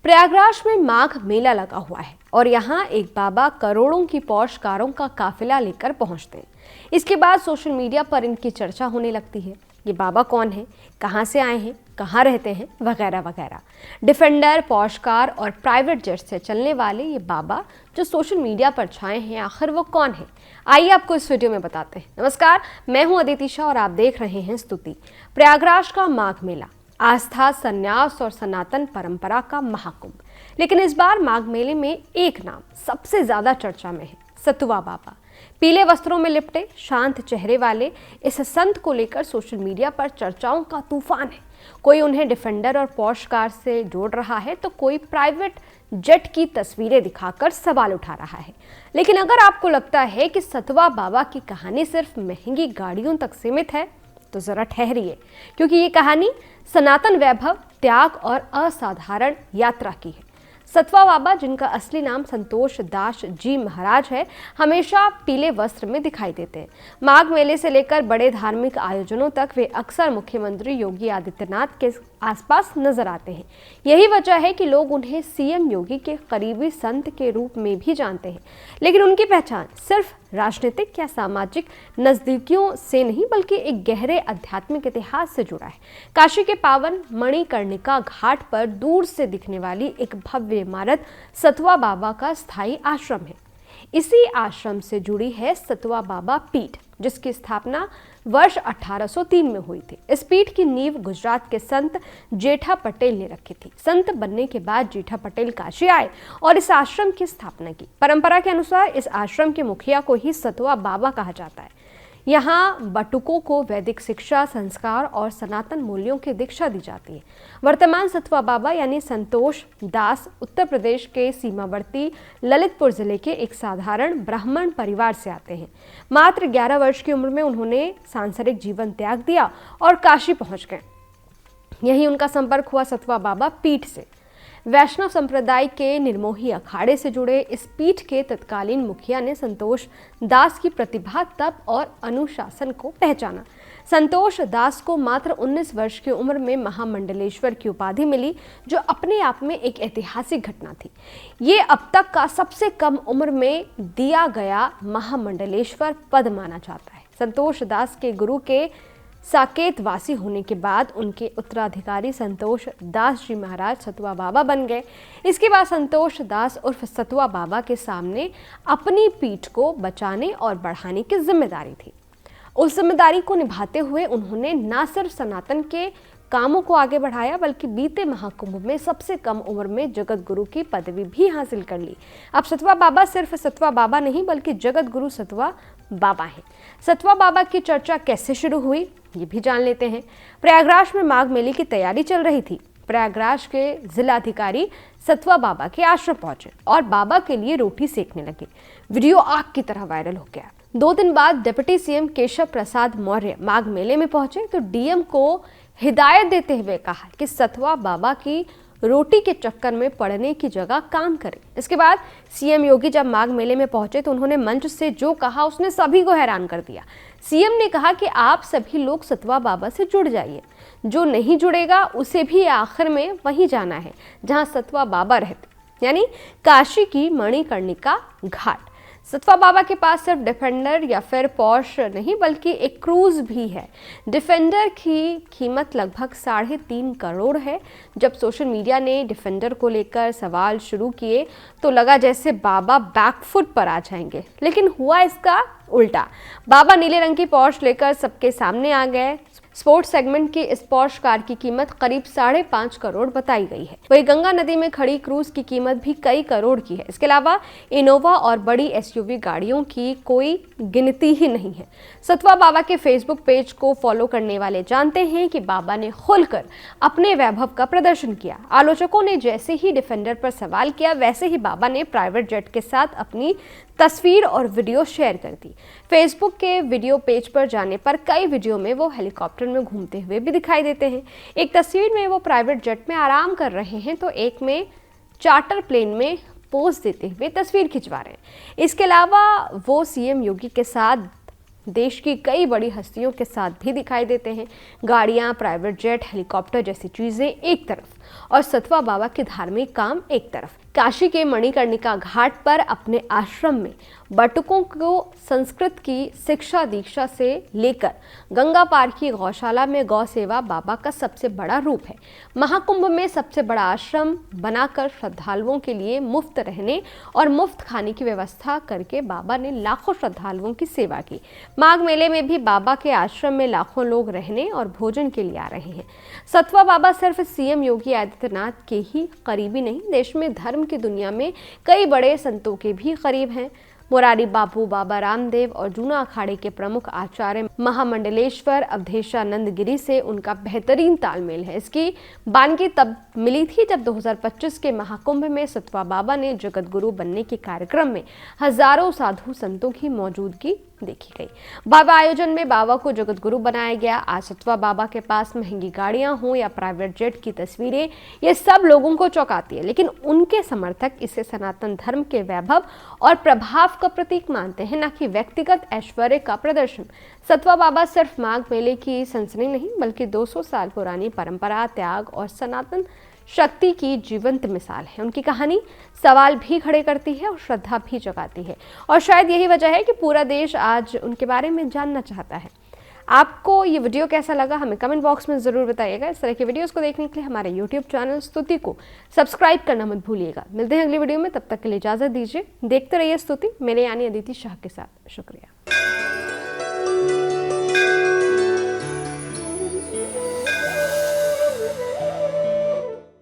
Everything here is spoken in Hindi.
प्रयागराज में माघ मेला लगा हुआ है और यहाँ एक बाबा करोड़ों की पौष कारों का काफिला लेकर पहुंचते हैं। इसके बाद सोशल मीडिया पर इनकी चर्चा होने लगती है। ये बाबा कौन है, कहाँ से आए हैं, कहाँ रहते हैं, वगैरह वगैरह। डिफेंडर, पौष कार और प्राइवेट जेट से चलने वाले ये बाबा जो सोशल मीडिया पर छाए हैं, आखिर वो कौन है? आइए आपको इस वीडियो में बताते हैं। नमस्कार, मैं हूँ अदिति शाह और आप देख रहे हैं स्तुति। प्रयागराज का माघ मेला आस्था, संन्यास और सनातन परंपरा का महाकुंभ। लेकिन इस बार माघ मेले में एक नाम सबसे ज्यादा चर्चा में है, सतुआ बाबा। पीले वस्त्रों में लिपटे, शांत चेहरे वाले इस संत को लेकर सोशल मीडिया पर चर्चाओं का तूफान है। कोई उन्हें डिफेंडर और पौष कार से जोड़ रहा है तो कोई प्राइवेट जेट की तस्वीरें दिखाकर सवाल उठा रहा है। लेकिन अगर आपको लगता है कि सतुआ बाबा की कहानी सिर्फ महंगी गाड़ियों तक सीमित है तो जरा ठहरिए, क्योंकि ये कहानी सनातन वैभव, त्याग और असाधारण यात्रा की है। सतुआ बाबा, जिनका असली नाम संतोष दास जी महाराज है, हमेशा पीले वस्त्र में दिखाई देते हैं। माघ मेले से लेकर बड़े धार्मिक आयोजनों तक वे अक्सर मुख्यमंत्री योगी आदित्यनाथ के आसपास नजर आते हैं। यही वजह है कि लोग उन्हें सीएम योगी के करीबी संत के रूप में भी जानते हैं। लेकिन उनकी पहचान सिर्फ राजनीतिक या सामाजिक नजदीकियों से नहीं, बल्कि एक गहरे आध्यात्मिक इतिहास से जुड़ा है। काशी के पावन मणिकर्णिका घाट पर दूर से दिखने वाली एक भव्य इमारत सतुआ बाबा का स्थायी आश्रम है। इसी आश्रम से जुड़ी है सतुआ बाबा पीठ, जिसकी स्थापना वर्ष 1803 में हुई थी। इस पीठ की नींव गुजरात के संत जेठा पटेल ने रखी थी। संत बनने के बाद जेठा पटेल काशी आए और इस आश्रम की स्थापना की। परंपरा के अनुसार इस आश्रम के मुखिया को ही सतुआ बाबा कहा जाता है। यहाँ बटुकों को वैदिक शिक्षा, संस्कार और सनातन मूल्यों की दीक्षा दी जाती है। वर्तमान सतुआ बाबा यानी संतोष दास उत्तर प्रदेश के सीमावर्ती ललितपुर जिले के एक साधारण ब्राह्मण परिवार से आते हैं। मात्र 11 वर्ष की उम्र में उन्होंने सांसारिक जीवन त्याग दिया और काशी पहुंच गए। यहीं उनका संपर्क हुआ सतुआ बाबा पीठ से। वैष्णव संप्रदाय के निर्मोही अखाड़े से जुड़े इस पीठ के तत्कालीन मुखिया ने संतोष दास की प्रतिभा, तप और अनुशासन को पहचाना। संतोष दास को मात्र 19 वर्ष की उम्र में महामंडलेश्वर की उपाधि मिली, जो अपने आप में एक ऐतिहासिक घटना थी। ये अब तक का सबसे कम उम्र में दिया गया महामंडलेश्वर पद माना जाता है। संतोष दास के गुरु के साकेत वासी होने के बाद उनके उत्तराधिकारी संतोष दास जी महाराज सतुआ बाबा बन गए। इसके बाद संतोष दास उर्फ सतुआ बाबा के सामने अपनी पीठ को बचाने और बढ़ाने की जिम्मेदारी थी। उस जिम्मेदारी को निभाते हुए उन्होंने न सिर्फ सनातन के कामों को आगे बढ़ाया, बल्कि बीते महाकुंभ में सबसे कम उम्र में जगत गुरु की पदवी भी हासिल कर ली। अब सतुआ बाबा सिर्फ सतुआ बाबा नहीं, बल्कि जगत गुरु सतुआ बाबा है। सतुआ बाबा की चर्चा कैसे शुरू हुई, ये भी जान लेते हैं। प्रयागराज में माघ मेले की तैयारी चल रही थी। प्रयागराज के जिलाधिकारी सतुआ बाबा के आश्रम पहुंचे और बाबा के लिए रोटी सेकने लगे। वीडियो आग की तरह वायरल हो गया। 2 दिन बाद डिप्टी सीएम केशव प्रसाद मौर्य माघ मेले में पहुंचे तो डीएम को हिदायत देते हुए कहा कि सतुआ बाबा की रोटी के चक्कर में पड़ने की जगह काम करें। इसके बाद सीएम योगी जब माघ मेले में पहुंचे तो उन्होंने मंच से जो कहा उसने सभी को हैरान कर दिया। सीएम ने कहा कि आप सभी लोग सतुआ बाबा से जुड़ जाइए, जो नहीं जुड़ेगा उसे भी आखिर में वहीं जाना है जहां सतुआ बाबा रहते, यानी काशी की मणिकर्णिका घाट। सतुआ बाबा के पास सिर्फ डिफेंडर या फिर पौष नहीं, बल्कि एक क्रूज भी है। डिफेंडर की कीमत लगभग 3.5 करोड़ है। जब सोशल मीडिया ने डिफेंडर को लेकर सवाल शुरू किए तो लगा जैसे बाबा बैकफुट पर आ जाएंगे, लेकिन हुआ इसका उल्टा। बाबा नीले रंग की पौष लेकर सबके सामने आ गए। स्पोर्ट्स सेगमेंट की इस पौष कार की कीमत करीब 5.5 करोड़ बताई गई है। वही गंगा नदी में खड़ी क्रूज की कीमत भी कई करोड़ की है। इसके अलावा इनोवा और बड़ी एसयूवी गाड़ियों की कोई गिनती ही नहीं है। सतुआ बाबा के फेसबुक पेज को फॉलो करने वाले जानते हैं कि बाबा ने खुलकर अपने वैभव का प्रदर्शन किया। आलोचकों ने जैसे ही डिफेंडर पर सवाल किया, वैसे ही बाबा ने प्राइवेट जेट के साथ अपनी तस्वीर और वीडियो शेयर कर दी। फेसबुक के वीडियो पेज पर जाने पर कई वीडियो में वो हेलीकॉप्टर में घूमते हुए भी दिखाई देते हैं। एक तस्वीर में वो प्राइवेट जेट में आराम कर रहे हैं तो एक में चार्टर प्लेन में पोज देते हुए तस्वीर खिंचवा रहे हैं। इसके अलावा वो सीएम योगी के साथ देश की कई बड़ी हस्तियों के साथ भी दिखाई देते हैं। गाड़ियां, प्राइवेट जेट, हेलीकॉप्टर जैसी चीजें एक तरफ और सतवा बाबा के धार्मिक काम एक तरफ। काशी के मणिकर्णिका घाट पर अपने आश्रम में बटुकों को संस्कृत की शिक्षा दीक्षा से लेकर गंगा पार की गौशाला में गौ सेवा बाबा का सबसे बड़ा रूप है। महाकुंभ में सबसे बड़ा आश्रम बनाकर श्रद्धालुओं के लिए मुफ्त रहने और मुफ्त खाने की व्यवस्था करके बाबा ने लाखों श्रद्धालुओं की सेवा की। माघ मेले में भी बाबा के आश्रम में लाखों लोग रहने और भोजन के लिए आ रहे हैं। सतवा बाबा सिर्फ सीएम योगी आदित्यनाथ के ही करीबी नहीं, देश में धर्म की दुनिया में कई बड़े संतों के भी करीब हैं। मुरारी बापू, बाबा रामदेव और जूना अखाड़े के प्रमुख आचार्य महामंडलेश्वर अवधेशानंद गिरी से उनका बेहतरीन तालमेल है। इसकी बानगी तब मिली थी जब 2025 के महाकुंभ में सतवा बाबा ने जगत गुरु बनने के कार्यक्रम में हजारों साधु संतों की मौजूदगी देखी गई। बाबा आयोजन में बाबा को जगत गुरु बनाया गया। आज सतवा बाबा के पास महंगी गाड़ियां हो या प्राइवेट जेट की तस्वीरें, ये सब लोगों को चौंकाती है, लेकिन उनके समर्थक इसे सनातन धर्म के वैभव और प्रभाव का प्रतीक मानते हैं, न कि व्यक्तिगत ऐश्वर्य का प्रदर्शन। सतवा बाबा सिर्फ माघ मेले की सनसनी नहीं, बल्कि 200 साल पुरानी परंपरा, त्याग और सनातन शक्ति की जीवंत मिसाल है। उनकी कहानी सवाल भी खड़े करती है और श्रद्धा भी जगाती है, और शायद यही वजह है कि पूरा देश आज उनके बारे में जानना चाहता है। आपको ये वीडियो कैसा लगा हमें कमेंट बॉक्स में ज़रूर बताइएगा। इस तरह की वीडियोस को देखने के लिए हमारे यूट्यूब चैनल स्तुति को सब्सक्राइब करना मत भूलिएगा। मिलते हैं अगली वीडियो में, तब तक के लिए इजाज़त दीजिए। देखते रहिए स्तुति, मेरे यानी अदिति शाह के साथ। शुक्रिया।